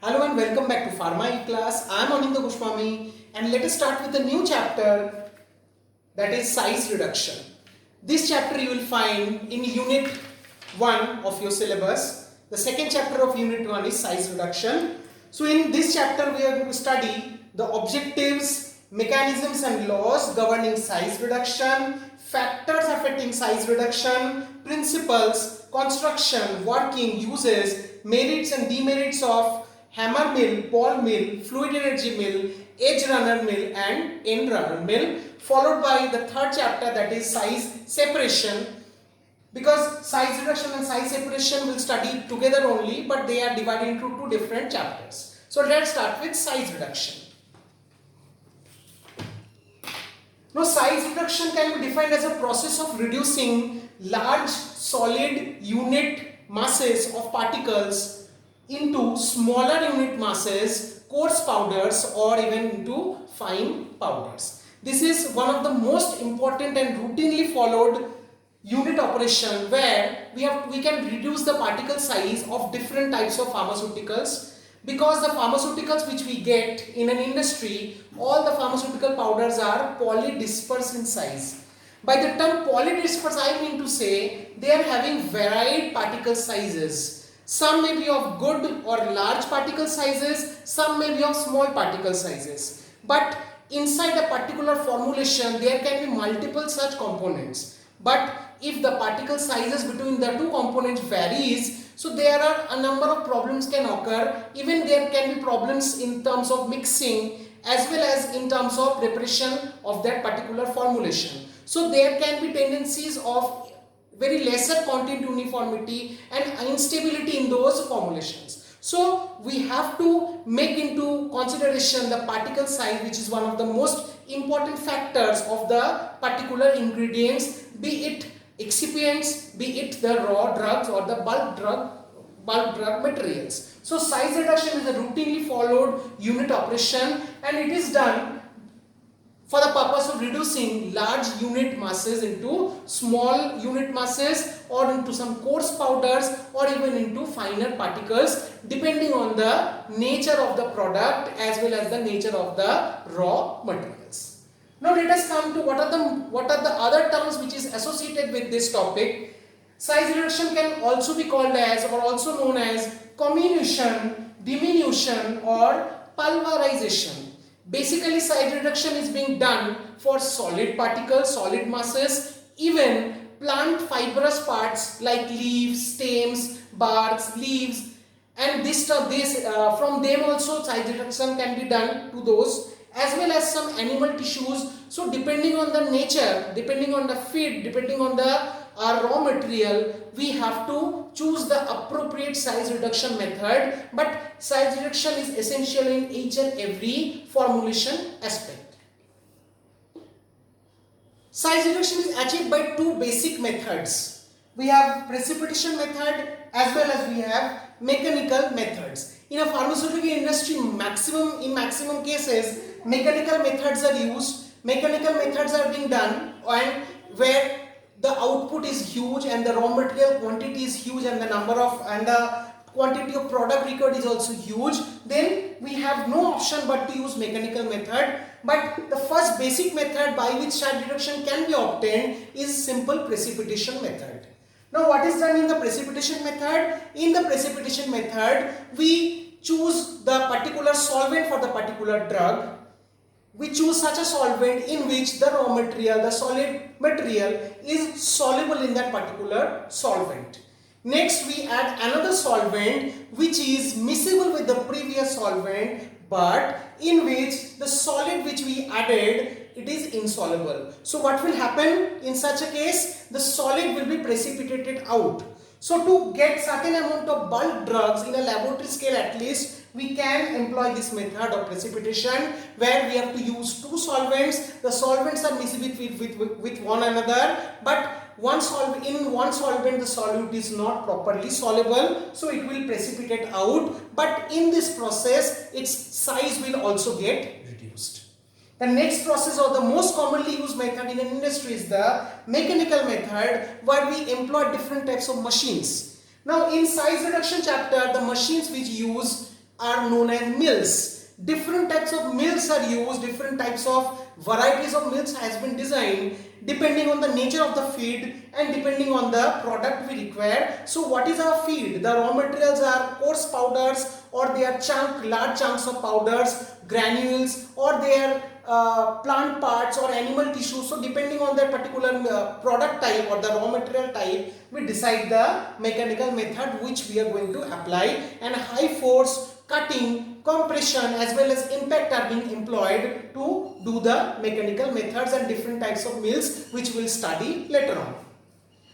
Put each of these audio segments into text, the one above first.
Hello and welcome back to Pharma E-Class. I am Anindya Goswami and let us start with a new chapter, that is size reduction. This chapter you will find in Unit 1 of your syllabus. The second chapter of Unit 1 is size reduction. So in this chapter we are going to study the objectives, mechanisms and laws governing size reduction, factors affecting size reduction, principles, construction, working, uses, merits and demerits of hammer mill, ball mill, fluid energy mill, edge runner mill and end runner mill, followed by the third chapter, that is size separation. Because size reduction and size separation will study together only, but they are divided into two different chapters. So let's start with size reduction. Now size reduction can be defined as a process of reducing large solid unit masses of particles into smaller unit masses, coarse powders or even into fine powders. This is one of the most important and routinely followed unit operation where we can reduce the particle size of different types of pharmaceuticals, because the pharmaceuticals which we get in an industry, all the pharmaceutical powders are polydisperse in size. By the term polydisperse, I mean to say they are having varied particle sizes. Some may be of good or large particle sizes, some may be of small particle sizes. But inside a particular formulation, there can be multiple such components. But if the particle sizes between the two components varies, so there are a number of problems can occur. Even there can be problems in terms of mixing as well as in terms of preparation of that particular formulation. So there can be tendencies of very lesser content uniformity and instability in those formulations. So we have to make into consideration the particle size, which is one of the most important factors of the particular ingredients, be it excipients, be it the raw drugs or the bulk drug materials. So size reduction is a routinely followed unit operation and it is done for the purpose of reducing large unit masses into small unit masses or into some coarse powders or even into finer particles, depending on the nature of the product as well as the nature of the raw materials. Now let us come to what are the other terms which is associated with this topic. Size reduction can also be called as or also known as comminution, diminution or pulverization. Basically, size reduction is being done for solid particles, solid masses, even plant fibrous parts like leaves, stems, barks, leaves, and from them also size reduction can be done to those, as well as some animal tissues. So depending on the nature, depending on the feed, depending on the raw material, we have to choose the appropriate size reduction method, but size reduction is essential in each and every formulation aspect. Size reduction is achieved by two basic methods. We have precipitation method as well as we have mechanical methods. In a pharmaceutical industry, in maximum cases, mechanical methods are used. Mechanical methods are being done and where the output is huge and the raw material quantity is huge and the quantity of product required is also huge, then we have no option but to use mechanical method. But the first basic method by which size reduction can be obtained is simple precipitation method. Now what is done in the precipitation method? In the precipitation method, we choose the particular solvent for the particular drug. We choose such a solvent in which the raw material, the solid material is soluble in that particular solvent. Next we add another solvent which is miscible with the previous solvent, but in which the solid which we added, it is insoluble. So what will happen in such a case? The solid will be precipitated out. So to get certain amount of bulk drugs in a laboratory scale at least, we can employ this method of precipitation where we have to use two solvents. The solvents are miscible with one another, but in one solvent the solute is not properly soluble, so it will precipitate out, but in this process its size will also get reduced. The next process or the most commonly used method in an industry is the mechanical method, where we employ different types of machines. Now in size reduction chapter, the machines which use are known as mills. Different types of mills are used, different types of varieties of mills has been designed depending on the nature of the feed and depending on the product we require. So what is our feed? The raw materials are coarse powders, or they are large chunks of powders, granules, or they are plant parts or animal tissue. So depending on that particular product type or the raw material type, we decide the mechanical method which we are going to apply, and high force, cutting, compression as well as impact are being employed to do the mechanical methods and different types of mills which we'll study later on.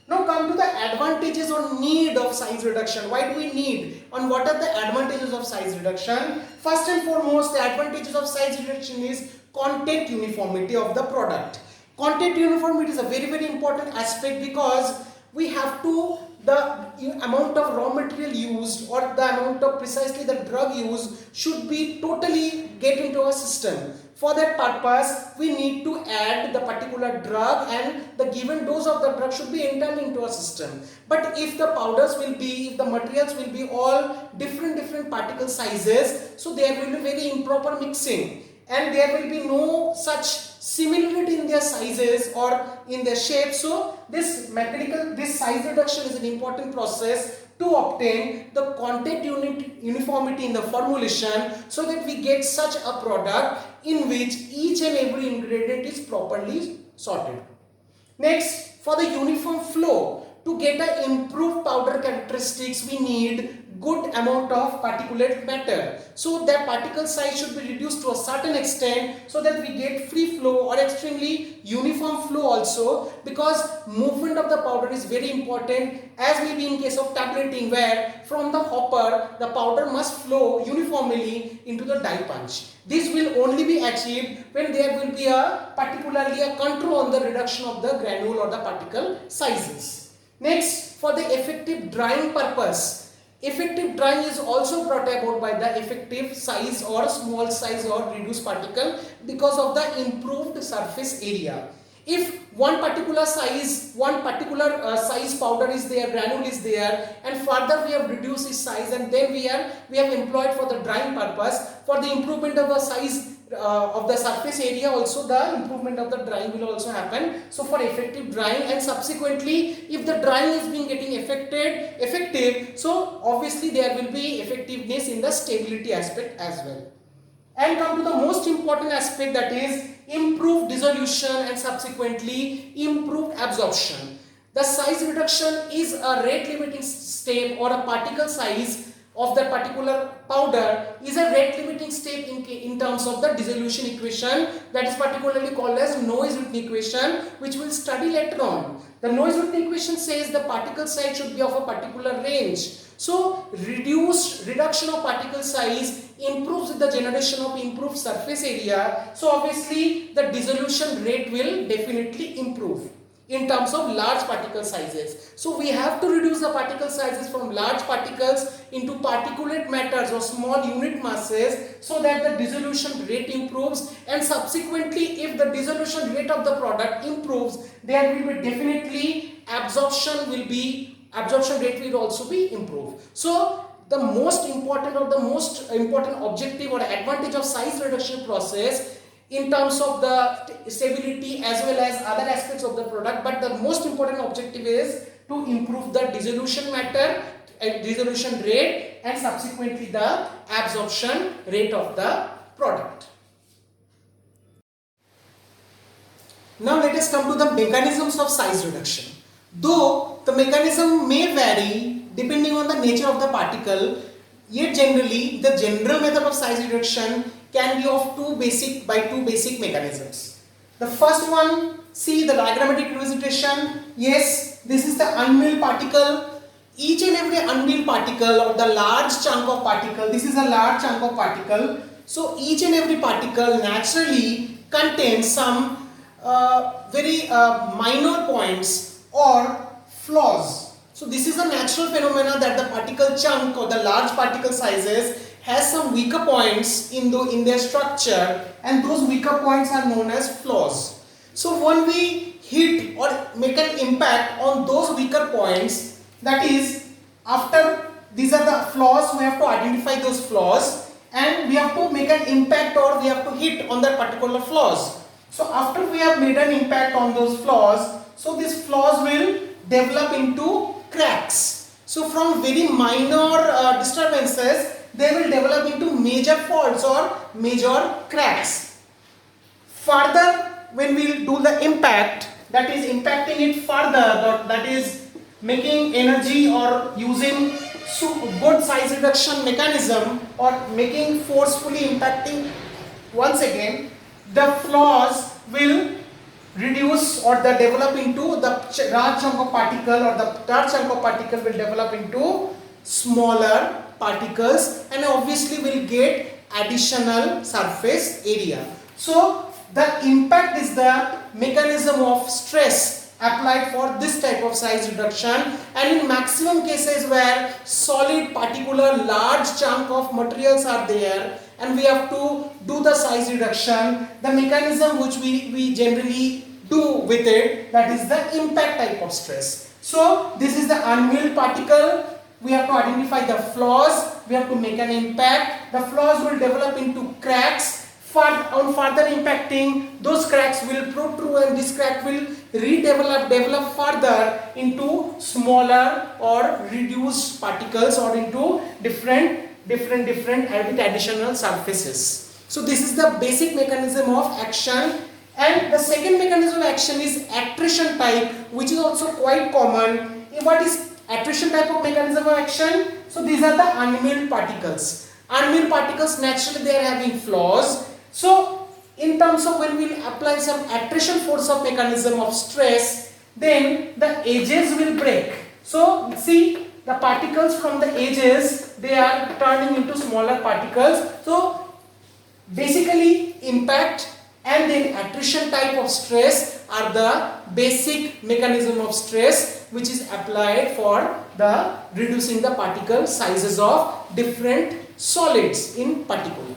Now come to the advantages or need of size reduction. Why do we need, and what are the advantages of size reduction? First and foremost, the advantages of size reduction is content uniformity of the product. Content uniformity is a very important aspect, because we have to, the amount of raw material used or the amount of precisely the drug used should be totally get into our system. For that purpose, we need to add the particular drug, and the given dose of the drug should be entered into our system. But if the powders will be, if the materials will be all different particle sizes, so there will be very improper mixing, and there will be no such similarity in their sizes or in their shape. So this size reduction is an important process to obtain the content uniformity in the formulation, so that we get such a product in which each and every ingredient is properly sorted. Next, for the uniform flow, to get an improved powder characteristics, we need good amount of particulate matter. So that particle size should be reduced to a certain extent, so that we get free flow or extremely uniform flow also, because movement of the powder is very important, as may be in case of tableting, where from the hopper the powder must flow uniformly into the die punch. This will only be achieved when there will be particularly a control on the reduction of the granule or the particle sizes. Next, for the effective drying purpose, effective drying is also brought about by the effective size or small size or reduced particle, because of the improved surface area. If one particular size powder is there, granule is there, and further we have reduced its size, and then we have employed for the drying purpose, for the improvement of the size of the surface area, also the improvement of the drying will also happen. So for effective drying, and subsequently if the drying is being getting effective, so obviously there will be effectiveness in the stability aspect as well. And come to the most important aspect, that is improved dissolution and subsequently improved absorption. The size reduction is a rate limiting step, or a particle size of that particular powder is a rate limiting step in terms of the dissolution equation, that is particularly called as Noyes-Witten equation, which we will study later on. The Noyes-Witten equation says the particle size should be of a particular range. So reduction of particle size improves with the generation of improved surface area. So obviously the dissolution rate will definitely improve in terms of large particle sizes. So we have to reduce the particle sizes from large particles into particulate matters or small unit masses, so that the dissolution rate improves, and subsequently if the dissolution rate of the product improves, there will be definitely absorption rate will also be improved. So the most important objective or advantage of size reduction process in terms of the stability as well as other aspects of the product, but the most important objective is to improve the dissolution matter and dissolution rate, and subsequently the absorption rate of the product. Now let us come to the mechanisms of size reduction. Though the mechanism may vary depending on the nature of the particle, yet generally the general method of size reduction can be of two basic mechanisms. The first one, see the diagrammatic representation. Yes, this is the unmilled particle. Each and every unmilled particle, or the large chunk of particle, this is a large chunk of particle. So each and every particle naturally contains some very minor points or flaws. So this is a natural phenomena that the particle chunk or the large particle sizes has some weaker points in their structure, and those weaker points are known as flaws. So when we hit or make an impact on those weaker points, that is after these are the flaws. We have to identify those flaws and we have to make an impact or we have to hit on that particular flaws. So after we have made an impact on those flaws, so these flaws will develop into cracks. So from very minor disturbances, they will develop into major faults or major cracks. Further, when we do the impact, that is impacting it further, that is making energy or using good size reduction mechanism or making forcefully impacting, once again the flaws will reduce or the develop into the large chunk of particle, or the large chunk of particle will develop into smaller particles and obviously will get additional surface area. So the impact is the mechanism of stress applied for this type of size reduction, and in maximum cases where solid particular large chunk of materials are there and we have to do the size reduction, the mechanism which we generally do with it, that is the impact type of stress. So this is the unmilled particle. We have to identify the flaws, we have to make an impact, the flaws will develop into cracks. On further impacting, those cracks will protrude and this crack will develop further into smaller or reduced particles or into different with additional surfaces. So this is the basic mechanism of action. And the second mechanism of action is accretion type, which is also quite common. What is accretion type of mechanism of action? So these are the unmilled particles. Unmilled particles, naturally they are having flaws. So in terms of when we apply some accretion force of mechanism of stress, then the edges will break. So see, the particles from the edges, they are turning into smaller particles. So basically impact and then accretion type of stress are the basic mechanism of stress which is applied for the reducing the particle sizes of different solids in particular.